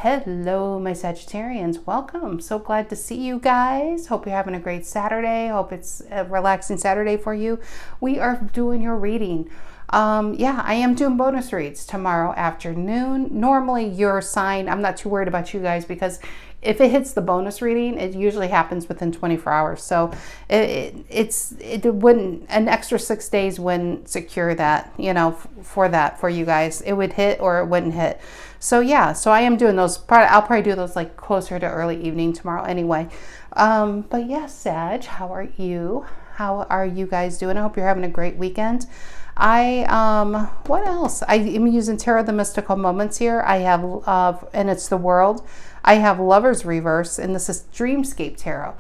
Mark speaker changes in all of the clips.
Speaker 1: Hello, my Sagittarians. Welcome. So glad to see you guys. Hope you're having a great Saturday. Hope it's a relaxing Saturday for you. We are doing your reading. Yeah, I am doing bonus reads tomorrow afternoon. Normally your sign, I'm not too worried about you guys because if it hits the bonus reading, it usually happens within 24 hours. So it wouldn't, an extra 6 days wouldn't secure that, you know, for you guys. It would hit or it wouldn't hit. So yeah, so I am doing those. I'll probably do those like closer to early evening tomorrow anyway. But yes, Sag, how are you? How are you guys doing? I hope you're having a great weekend. What else? I am using Tarot the Mystical Moments here. I have, and it's the World. I have Lover's Reverse, and this is Dreamscape Tarot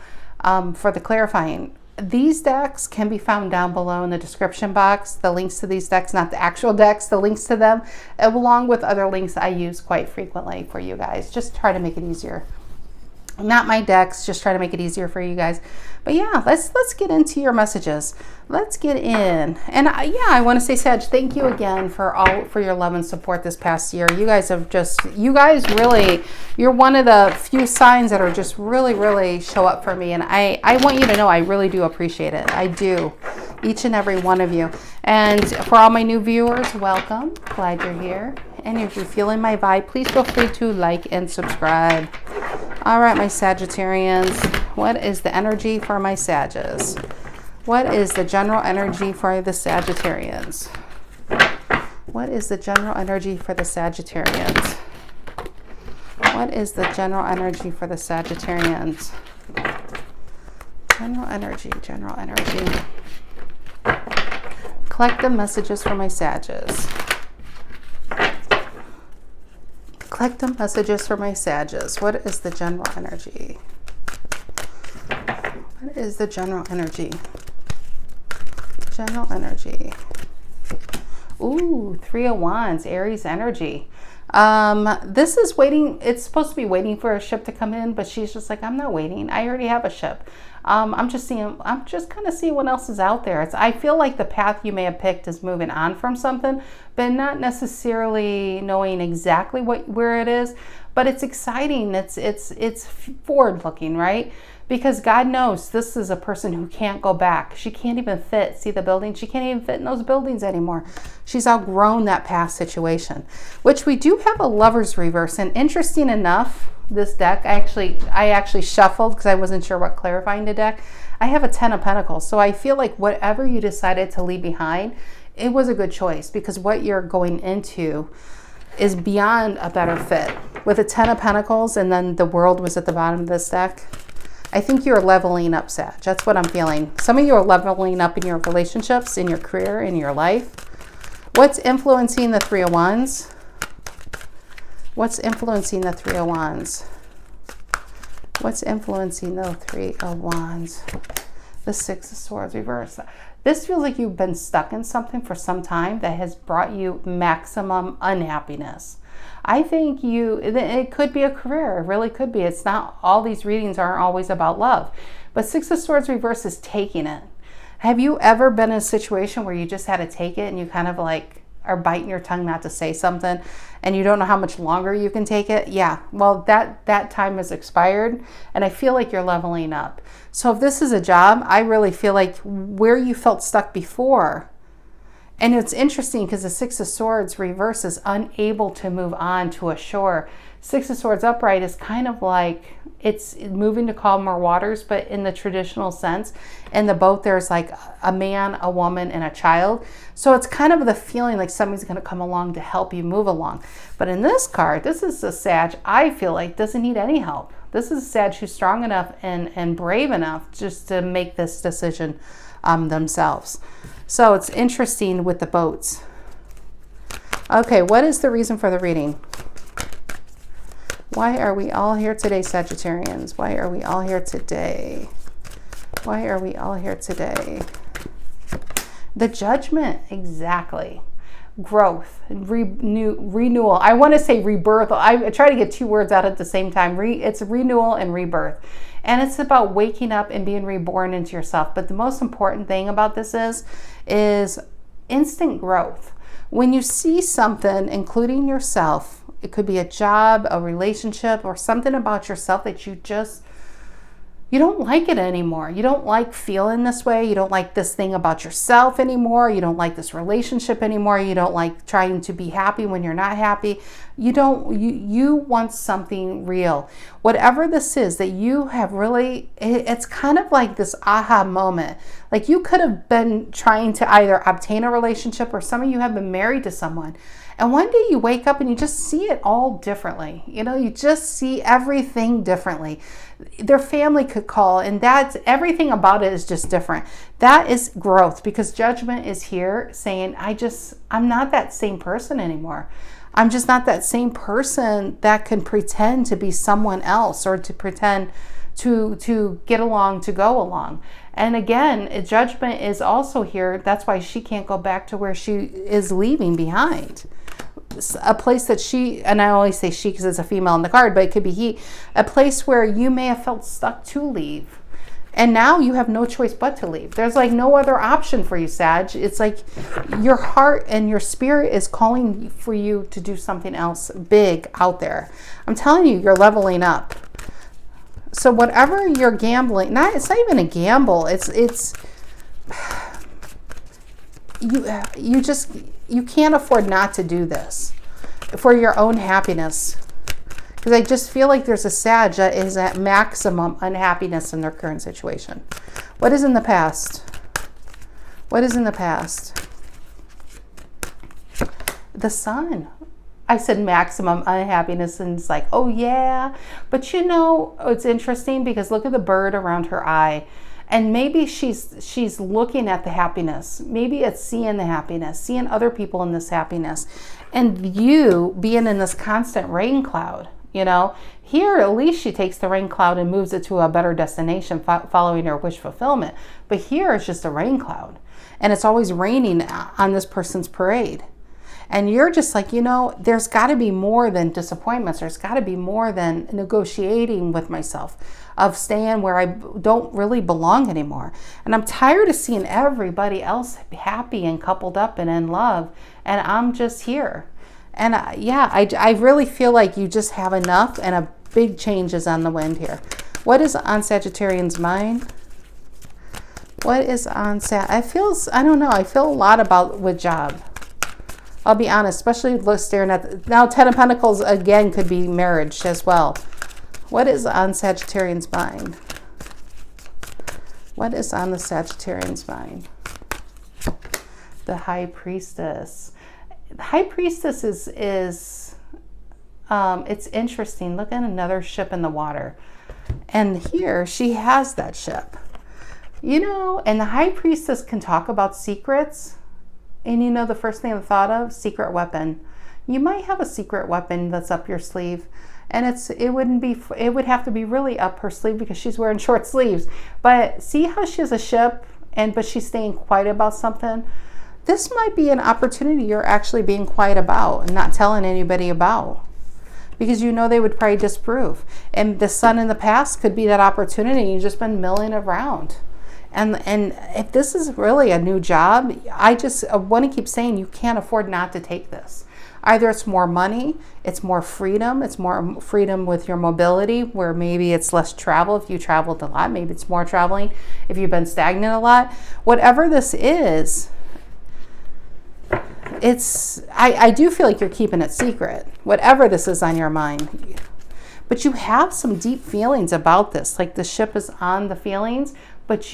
Speaker 1: for the clarifying. These decks can be found down below in the description box. The links to these decks, not the actual decks, the links to them, along with other links I use quite frequently for you guys. Just try to make it easier. Not my decks, just try to make it easier for you guys. But yeah, let's get into your messages. Let's get in. And I want to say, Sag, thank you again for your love and support this past year. You guys really, you're one of the few signs that are just really show up for me. And I want you to know I really do appreciate it. I do. Each and every one of you. And for all my new viewers, welcome. Glad you're here. And if you're feeling my vibe, please feel free to like and subscribe. All right, my Sagittarians, what is the energy for my Sages? What is the general energy for the Sagittarians? What is the general energy for the Sagittarians? What is the general energy for the Sagittarians? General energy. Collect the messages for my Sages. Collect the messages for my Sages. What is the general energy? What is the general energy? General energy. Ooh, 3 of Wands, Aries energy. This is waiting. It's supposed to be waiting for a ship to come in, but she's just like, I'm not waiting. I already have a ship. I'm just kind of seeing what else is out there. I feel like the path you may have picked is moving on from something, but not necessarily knowing exactly where it is, but it's exciting. It's forward looking, right? Because God knows this is a person who can't go back. She can't even see the building. She can't even fit in those buildings anymore. She's outgrown that past situation, which we do have a Lover's Reverse. And interesting enough, this deck, I actually shuffled because I wasn't sure what clarifying the deck. I have a 10 of Pentacles. So I feel like whatever you decided to leave behind, it was a good choice because what you're going into is beyond a better fit. With a 10 of Pentacles and then the World was at the bottom of this deck, I think you're leveling up, Sag. That's what I'm feeling. Some of you are leveling up in your relationships, in your career, in your life. What's influencing the 3 of Wands? What's influencing the 3 of Wands? What's influencing the 3 of Wands? The 6 of Swords reverse. This feels like you've been stuck in something for some time that has brought you maximum unhappiness. I think it could be a career. It really could be. It's not, all these readings aren't always about love. But 6 of Swords reverse is taking it. Have you ever been in a situation where you just had to take it and you kind of like are biting your tongue not to say something and you don't know how much longer you can take it? Yeah, well, that time has expired and I feel like you're leveling up. So if this is a job, I really feel like where you felt stuck before. And it's interesting because the 6 of Swords reverse is unable to move on to a shore. 6 of Swords upright is kind of like it's moving to calmer waters, but in the traditional sense. In the boat, there's like a man, a woman, and a child. So it's kind of the feeling like somebody's going to come along to help you move along. But in this card, this is a Sag I feel like doesn't need any help. This is a Sag who's strong enough and brave enough just to make this decision themselves. So it's interesting with the boats. Okay, what is the reason for the reading? Why are we all here today, Sagittarians? Why are we all here today? Why are we all here today? The Judgment, exactly. Growth, renewal. I want to say rebirth. I try to get 2 words out at the same time. It's renewal and rebirth. And it's about waking up and being reborn into yourself. But the most important thing about this is instant growth. When you see something, including yourself, It could be a job, a relationship, or something about yourself that you don't like it anymore. You don't like feeling this way. You don't like this thing about yourself anymore. You don't like this relationship anymore. You don't like trying to be happy when you're not happy. You want something real. Whatever this is that you have really, it's kind of like this aha moment. Like you could have been trying to either obtain a relationship, or some of you have been married to someone. And one day you wake up and you just see it all differently. You just see everything differently. Their family could call, and that's everything about it is just different. That is growth, because judgment is here saying, I'm not that same person anymore. I'm just not that same person that can pretend to be someone else, or to pretend to get along, to go along. And again, judgment is also here. That's why she can't go back to where she is leaving behind. A place that she, and I always say she because it's a female in the card, but it could be he, a place where you may have felt stuck to leave. And now you have no choice but to leave. There's like no other option for you, Sag. It's like your heart and your spirit is calling for you to do something else big out there. I'm telling you, you're leveling up. So whatever you're gambling, it's not even a gamble. It's you can't afford not to do this for your own happiness. Because I just feel like there's a Sag that is at maximum unhappiness in their current situation. What is in the past? What is in the past? The Sun. I said maximum unhappiness, and it's like, oh yeah. But it's interesting because look at the bird around her eye. And maybe she's looking at the happiness. Maybe it's seeing the happiness, seeing other people in this happiness. And you being in this constant rain cloud. Here at least she takes the rain cloud and moves it to a better destination following her wish fulfillment. But here it's just a rain cloud, and it's always raining on this person's parade. And you're just like, there's got to be more than disappointments. There's got to be more than negotiating with myself, of staying where I don't really belong anymore. And I'm tired of seeing everybody else happy and coupled up and in love, and I'm just here. And I really feel like you just have enough, and a big change is on the wind here. What is on Sagittarian's mind? What is on I don't know. I feel a lot with job. I'll be honest, especially staring at now 10 of Pentacles again could be marriage as well. What is on Sagittarian's mind? What is on the Sagittarian's mind? The High Priestess. The High Priestess is it's interesting. Look at another ship in the water. And here she has that ship. And the High Priestess can talk about secrets. And the first thing I thought of, secret weapon. You might have a secret weapon that's up your sleeve. And it would have to be really up her sleeve because she's wearing short sleeves. But see how she has a ship, but she's staying quiet about something? This might be an opportunity you're actually being quiet about and not telling anybody about, because they would probably disprove. And the Sun in the past could be that opportunity. You've just been milling around. And if this is really a new job, I want to keep saying you can't afford not to take this. Either it's more money, it's more freedom with your mobility, where maybe it's less travel if you traveled a lot, maybe it's more traveling if you've been stagnant a lot. Whatever this is, I do feel like you're keeping it secret, whatever this is on your mind. But you have some deep feelings about this, like the ship is on the feelings. But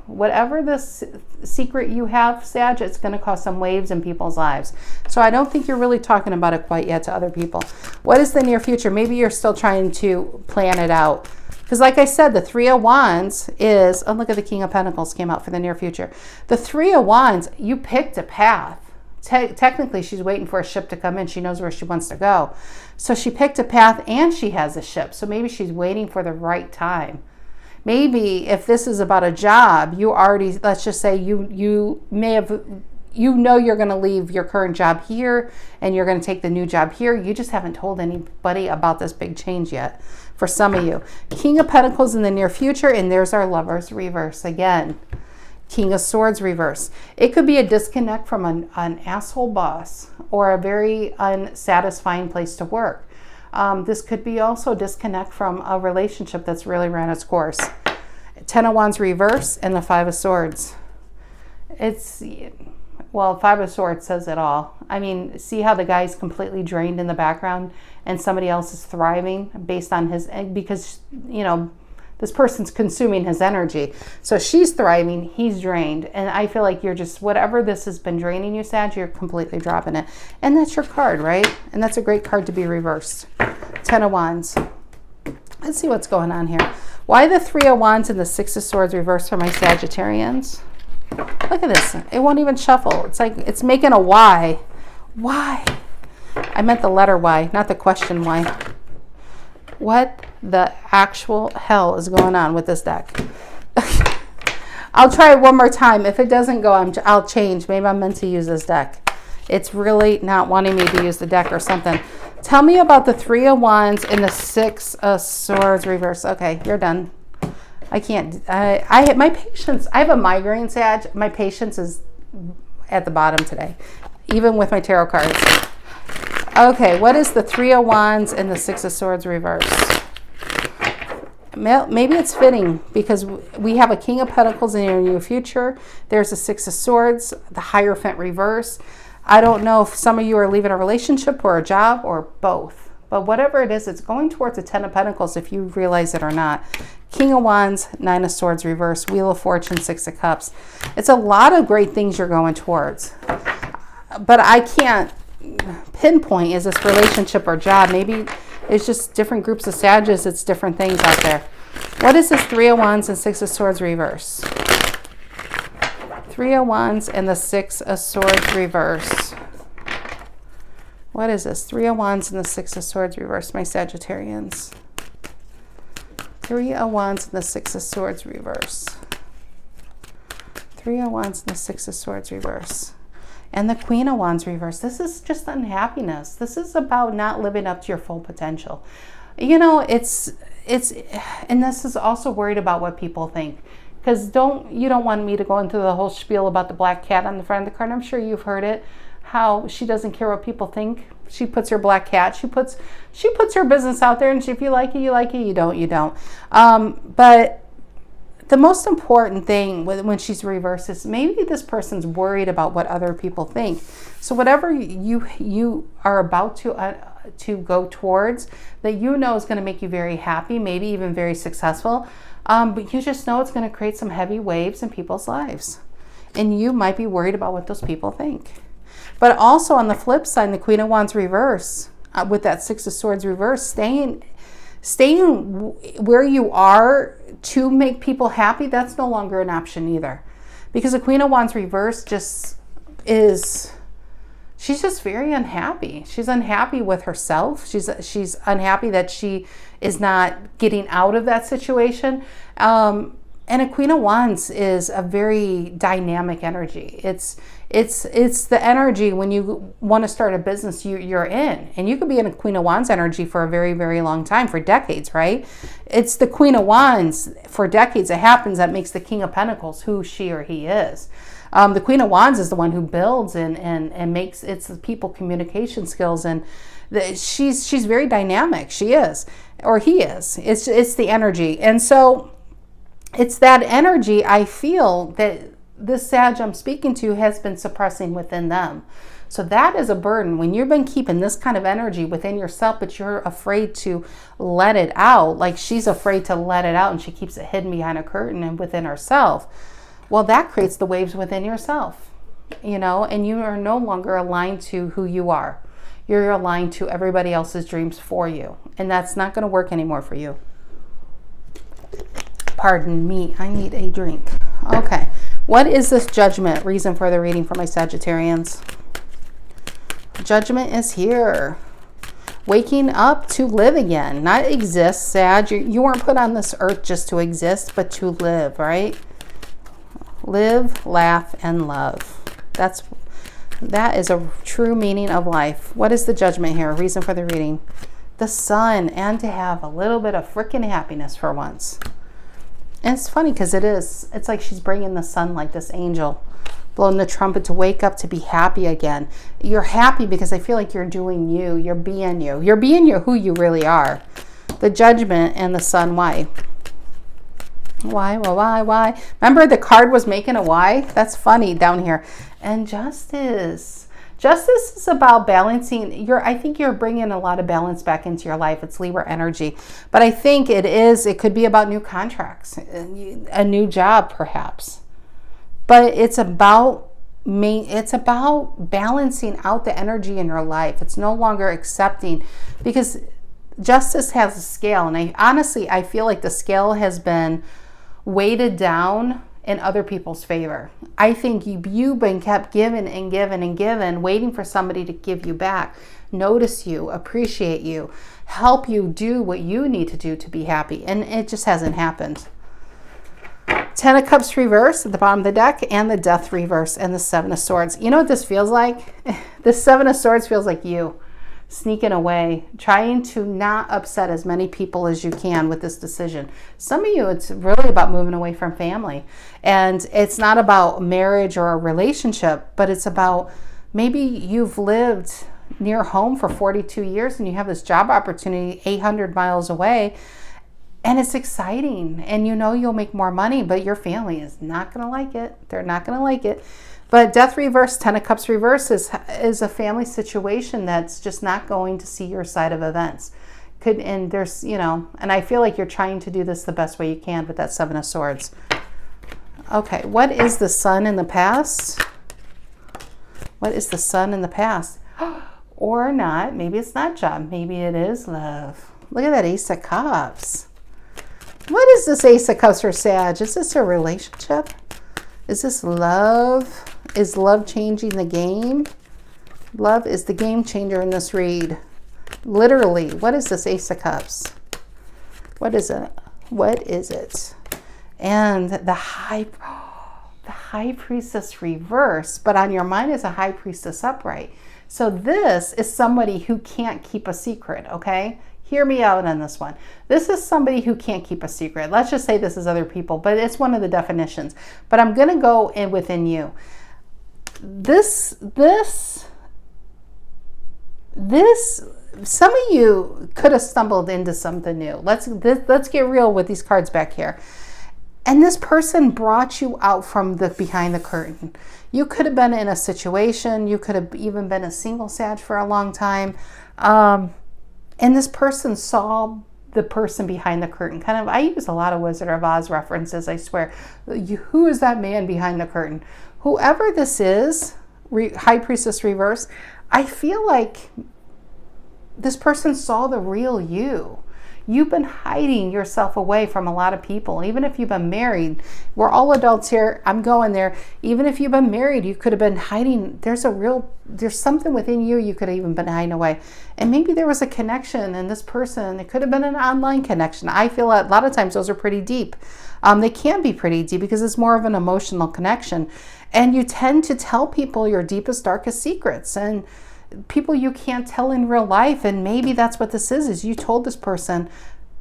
Speaker 1: whatever this secret you have, Sag, it's going to cause some waves in people's lives. So I don't think you're really talking about it quite yet to other people. What is the near future? Maybe you're still trying to plan it out. Because like I said, the Three of Wands is, look at the King of Pentacles came out for the near future. The Three of Wands, you picked a path. Technically, she's waiting for a ship to come in. She knows where she wants to go. So she picked a path and she has a ship. So maybe she's waiting for the right time. Maybe if this is about a job, you already, let's just say you may have, you're going to leave your current job here and you're going to take the new job here. You just haven't told anybody about this big change yet for some of you. King of Pentacles in the near future, and there's our Lovers reverse again. King of Swords reverse. It could be a disconnect from an asshole boss or a very unsatisfying place to work. This could be also a disconnect from a relationship that's really ran its course. 10 of Wands reverse and the 5 of Swords. Well, 5 of Swords says it all. I mean, see how the guy's completely drained in the background and somebody else is thriving based on his, because, you know, this person's consuming his energy. So she's thriving, he's drained. And I feel like you're just, whatever this has been draining you, Sag, you're completely dropping it. And that's your card, right? And that's a great card to be reversed. 10 of Wands. Let's see what's going on here. Why the 3 of Wands and the 6 of Swords reversed for my Sagittarians? Look at this. It won't even shuffle. It's like it's making a Y. Why? I meant the letter Y, not the question why. What the actual hell is going on with this deck? I'll try it one more time. If it doesn't go, I'll change. Maybe I'm meant to use this deck. It's really not wanting me to use the deck or something. Tell me about the 3 of Wands and the 6 of Swords reverse. Okay, you're done. I can't. I my patience. I have a migraine, Sag. My patience is at the bottom today, even with my tarot cards. Okay, what is the 3 of Wands and the 6 of Swords reverse? Maybe it's fitting because we have a King of Pentacles in your near future. There's a 6 of Swords, the Hierophant reverse. I don't know if some of you are leaving a relationship or a job or both. But whatever it is, it's going towards a 10 of Pentacles if you realize it or not. King of Wands, 9 of Swords reverse, Wheel of Fortune, 6 of Cups. It's a lot of great things you're going towards. But I can't pinpoint, is this relationship or job? Maybe it's just different groups of Sages. It's different things out there. What is this 3 of Wands and 6 of Swords reverse? 3 of Wands and the 6 of Swords reverse. What is this? 3 of Wands and the 6 of Swords reverse, my Sagittarians. 3 of Wands and the 6 of Swords reverse. 3 of Wands and the 6 of Swords reverse. And the Queen of Wands reverse. This is just unhappiness. This is about not living up to your full potential. You know, it's and this is also worried about what people think. Because you don't want me to go into the whole spiel about the black cat on the front of the card. I'm sure you've heard it. How she doesn't care what people think. She puts her black cat. She puts her business out there, and if you like it, you like it. You don't, you don't. But the most important thing when she's reversed is maybe this person's worried about what other people think. So whatever you are about to go towards, that you know is going to make you very happy, maybe even very successful. But you just know it's going to create some heavy waves in people's lives, and you might be worried about what those people think. But also on the flip side, the Queen of Wands reverse, with that 6 of Swords reverse, staying where you are to make people happy, that's no longer an option either. Because the Queen of Wands reverse she's just very unhappy. She's unhappy with herself. She's unhappy that she is not getting out of that situation. And a Queen of Wands is a very dynamic energy. It's the energy when you want to start a business you're in. And you could be in a Queen of Wands energy for a very, very long time, for decades, right? It's the Queen of Wands for decades it happens that makes the King of Pentacles who she or he is. The Queen of Wands is the one who builds and makes, it's the people communication skills, and she's very dynamic. She is, or he is. It's the energy. And so it's that energy I feel that this Sag I'm speaking to has been suppressing within them. So that is a burden. When you've been keeping this kind of energy within yourself, but you're afraid to let it out, like she's afraid to let it out and she keeps it hidden behind a curtain and within herself. Well, that creates the waves within yourself, you know, and you are no longer aligned to who you are. You're aligned to everybody else's dreams for you. And that's not going to work anymore for you. Pardon me, I need a drink. Okay, what is this Judgment? Reason for the reading for my Sagittarians. Judgment is here. Waking up to live again, not exist, Sag. You weren't put on this earth just to exist, but to live, right? Live, laugh, and love. That is a true meaning of life. What is the Judgment here? Reason for the reading. The Sun, and to have a little bit of freaking happiness for once. And it's funny because it's like she's bringing the sunlight, this angel, blowing the trumpet to wake up, to be happy again. You're happy because I feel like you're doing you. You're being you. You're being who you really are. The Judgment and the Sun. Why? Why? Well, why? Remember the card was making a why? That's funny down here. And Justice. Justice is about balancing. I think you're bringing a lot of balance back into your life. It's Libra energy. But I think it could be about new contracts, a new job perhaps. But it's about balancing out the energy in your life. It's no longer accepting, because Justice has a scale. And I feel like the scale has been weighted down in other people's favor. I think you've been kept giving and giving and giving, waiting for somebody to give you back, notice you, appreciate you, help you do what you need to do to be happy. And it just hasn't happened. 10 of Cups reverse at the bottom of the deck, and the Death reverse, and the 7 of Swords. You know what this feels like? The 7 of Swords feels like you sneaking away, trying to not upset as many people as you can with this decision. Some of you, it's really about moving away from family. And it's not about marriage or a relationship, but it's about maybe you've lived near home for 42 years and you have this job opportunity 800 miles away, and it's exciting, and you know you'll make more money, but your family is not going to like it. They're not going to like it. But Death reverse, 10 of Cups reverse is a family situation that's just not going to see your side of events. And there's, and I feel like you're trying to do this the best way you can with that 7 of Swords. Okay, what is the Sun in the past? What is the Sun in the past? Or not. Maybe it's not job. Maybe it is love. Look at that Ace of Cups. What is this Ace of Cups for Sag? Is this a relationship? Is this love? Is love changing the game? Love is the game changer in this read. Literally, what is this Ace of Cups? What is it? What is it? And the High Priestess reverse, but on your mind is a High Priestess upright. So this is somebody who can't keep a secret, okay? Hear me out on this one. This is somebody who can't keep a secret. Let's just say this is other people, but it's one of the definitions. But I'm going to go in within you. Some of you could have stumbled into something new. Let's get real with these cards back here. And this person brought you out from the behind the curtain. You could have been in a situation. You could have even been a single Sag for a long time. And this person saw the person behind the curtain. I use a lot of Wizard of Oz references, I swear. Who is that man behind the curtain? Whoever this is, High Priestess reverse, I feel like this person saw the real you. You've been hiding yourself away from a lot of people. Even if you've been married, we're all adults here. I'm going there. Even if you've been married, you could have been hiding. There's something within you. You could have even been hiding away. And maybe there was a connection in this person. It could have been an online connection. I feel a lot of times those are pretty deep. They can be pretty deep because it's more of an emotional connection. And you tend to tell people your deepest, darkest secrets. And people you can't tell in real life, and maybe that's what this is you told this person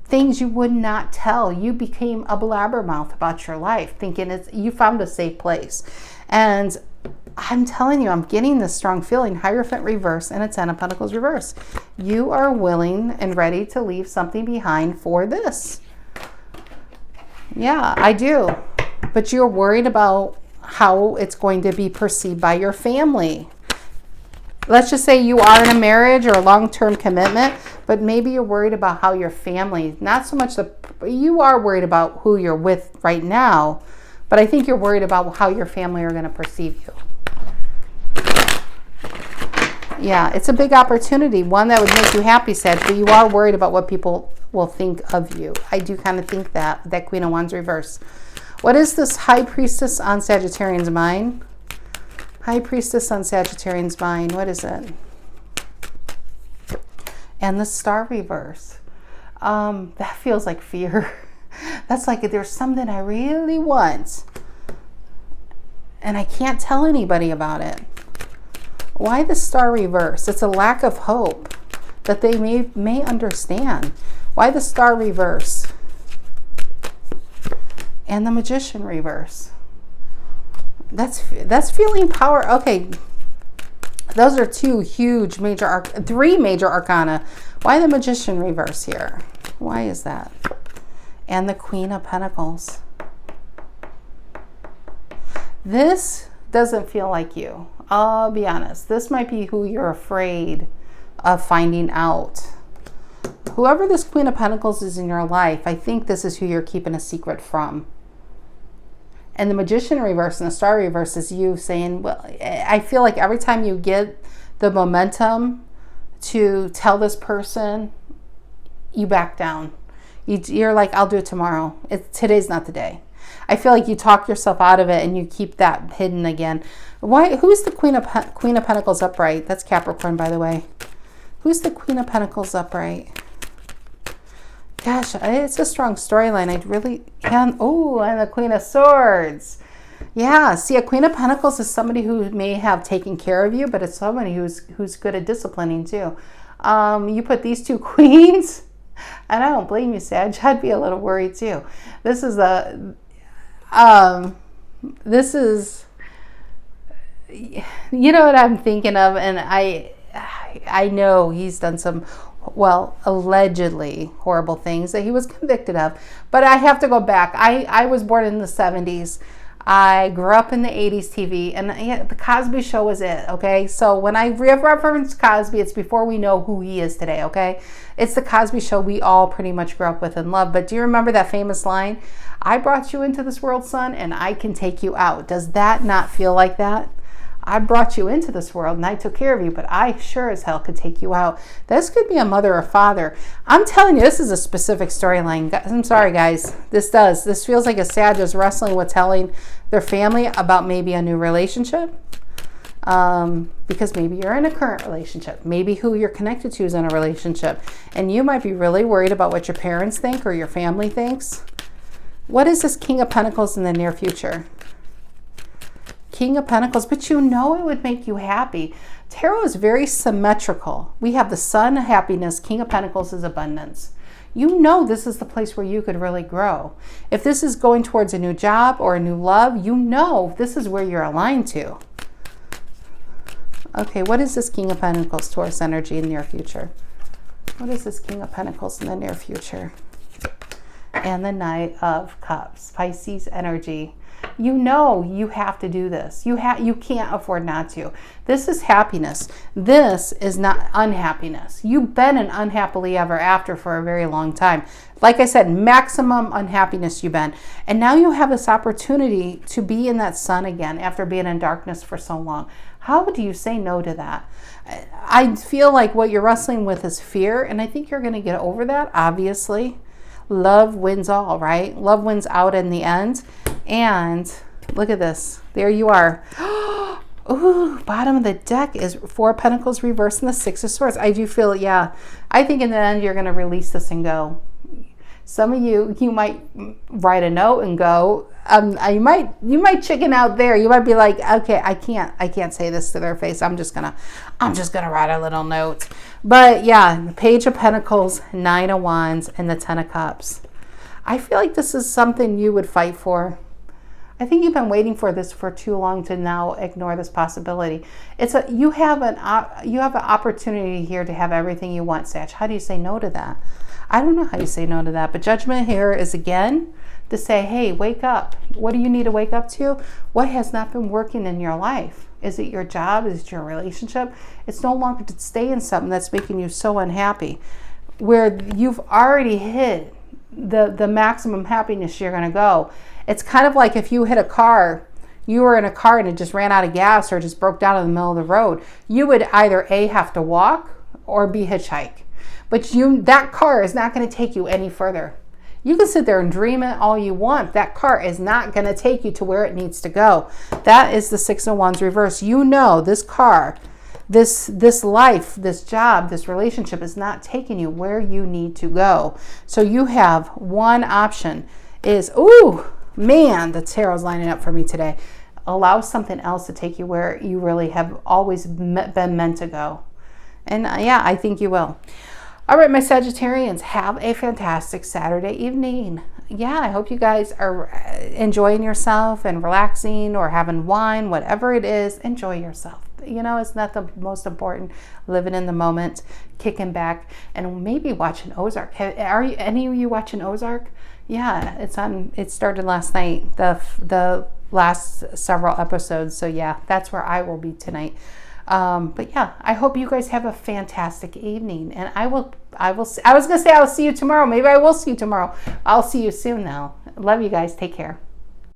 Speaker 1: things you would not tell. You became a blabbermouth about your life, thinking you found a safe place. And I'm telling you, I'm getting this strong feeling, Hierophant reverse and a 10 of Pentacles reverse. You are willing and ready to leave something behind for this. Yeah, I do. But you're worried about how it's going to be perceived by your family. Let's just say you are in a marriage or a long-term commitment, but maybe you're worried about how your family, not so much you are worried about who you're with right now, but I think you're worried about how your family are going to perceive you. Yeah, it's a big opportunity, one that would make you happy, Sag, but you are worried about what people will think of you. I do kind of think that Queen of Wands reverse. What is this High Priestess on Sagittarian's mind? High Priestess on Sagittarian's mind. What is it? And the Star reverse. That feels like fear. That's like there's something I really want and I can't tell anybody about it. Why the Star reverse? It's a lack of hope that they may understand. Why the Star reverse? and the Magician reverse. That's feeling power. Okay, those are three major arcana. Why the Magician reverse here? Why is that? And the Queen of Pentacles. This doesn't feel like you. I'll be honest. This might be who you're afraid of finding out. Whoever this Queen of Pentacles is in your life, I think this is who you're keeping a secret from. And the Magician reverse and the Star reverse is you saying, well, I feel like every time you get the momentum to tell this person, you back down. You're like, I'll do it tomorrow. Today's not the day. I feel like you talk yourself out of it and you keep that hidden again. Why? Who's the Queen of Pentacles upright? That's Capricorn, by the way. Who's the Queen of Pentacles upright? Gosh, it's a strong storyline. I really can. Oh, and the Queen of Swords. Yeah, see, a Queen of Pentacles is somebody who may have taken care of you, but it's somebody who's good at disciplining too. You put these two queens, and I don't blame you, Sag. I'd be a little worried too. This is you know what I'm thinking of, and I know he's done some, well, allegedly horrible things that he was convicted of, but I have to go back. I was born in the 70s. I grew up in the 80s TV, and yeah, the Cosby Show was it, okay? So when I reference Cosby, it's before we know who he is today, okay? It's the Cosby Show we all pretty much grew up with and loved. But do you remember that famous line? I brought you into this world, son, and I can take you out. Does that not feel like that? I brought you into this world and I took care of you, but I sure as hell could take you out. This could be a mother or father. I'm telling you, this is a specific storyline. I'm sorry, guys. This feels like a Sag is wrestling with telling their family about maybe a new relationship. Because maybe you're in a current relationship. Maybe who you're connected to is in a relationship. And you might be really worried about what your parents think or your family thinks. What is this King of Pentacles in the near future? King of Pentacles, but you know it would make you happy. Tarot is very symmetrical. We have the Sun, happiness. King of Pentacles is abundance. You know this is the place where you could really grow. If this is going towards a new job or a new love, you know this is where you're aligned to. Okay, what is this King of Pentacles, Taurus energy in the near future? What is this King of Pentacles in the near future? And the Knight of Cups, Pisces energy. You know you have to do this. You can't afford not to. This is happiness. This is not unhappiness. You've been an unhappily ever after for a very long time. Like I said, maximum unhappiness you've been. And now you have this opportunity to be in that sun again after being in darkness for so long. How do you say no to that? I feel like what you're wrestling with is fear, and I think you're going to get over that, obviously. Love wins all, right? Love wins out in the end. And look at this. There you are. Ooh, bottom of the deck is Four of Pentacles reversed and the Six of Swords. I do feel, yeah. I think in the end you're going to release this and go. Some of you might write a note and go. You might chicken out there. You might be like, okay, I can't say this to their face. I'm just gonna write a little note. But yeah, Page of Pentacles, Nine of Wands, and the Ten of Cups. I feel like this is something you would fight for. I think you've been waiting for this for too long to now ignore this possibility. You have an opportunity here to have everything you want, Sag. How do you say no to that? I don't know how you say no to that, but judgment here is again to say, hey, wake up. What do you need to wake up to? What has not been working in your life? Is it your job? Is it your relationship? It's no longer to stay in something that's making you so unhappy, where you've already hit the maximum happiness you're going to go. It's kind of like if you hit a car, you were in a car and it just ran out of gas or just broke down in the middle of the road. You would either A, have to walk or B, hitchhike. But that car is not going to take you any further. You can sit there and dream it all you want. That car is not going to take you to where it needs to go. That is the Six of Wands reverse. You know this car, this life, this job, this relationship is not taking you where you need to go. So you have one option is, ooh, man, the tarot's lining up for me today. Allow something else to take you where you really have always been meant to go. And yeah, I think you will. All right, my Sagittarians, have a fantastic Saturday evening. yeah, I hope you guys are enjoying yourself and relaxing or having wine, whatever it is, enjoy yourself. You know, it's not the most important. Living in the moment, kicking back, and maybe watching Ozark. Are you, any of you watching Ozark? Yeah, it's on. It started last night. The last several episodes. So yeah, that's where I will be tonight. But yeah, I hope you guys have a fantastic evening, and I was gonna say I'll see you tomorrow. Maybe I will see you tomorrow. I'll see you soon now. Love you guys. Take care.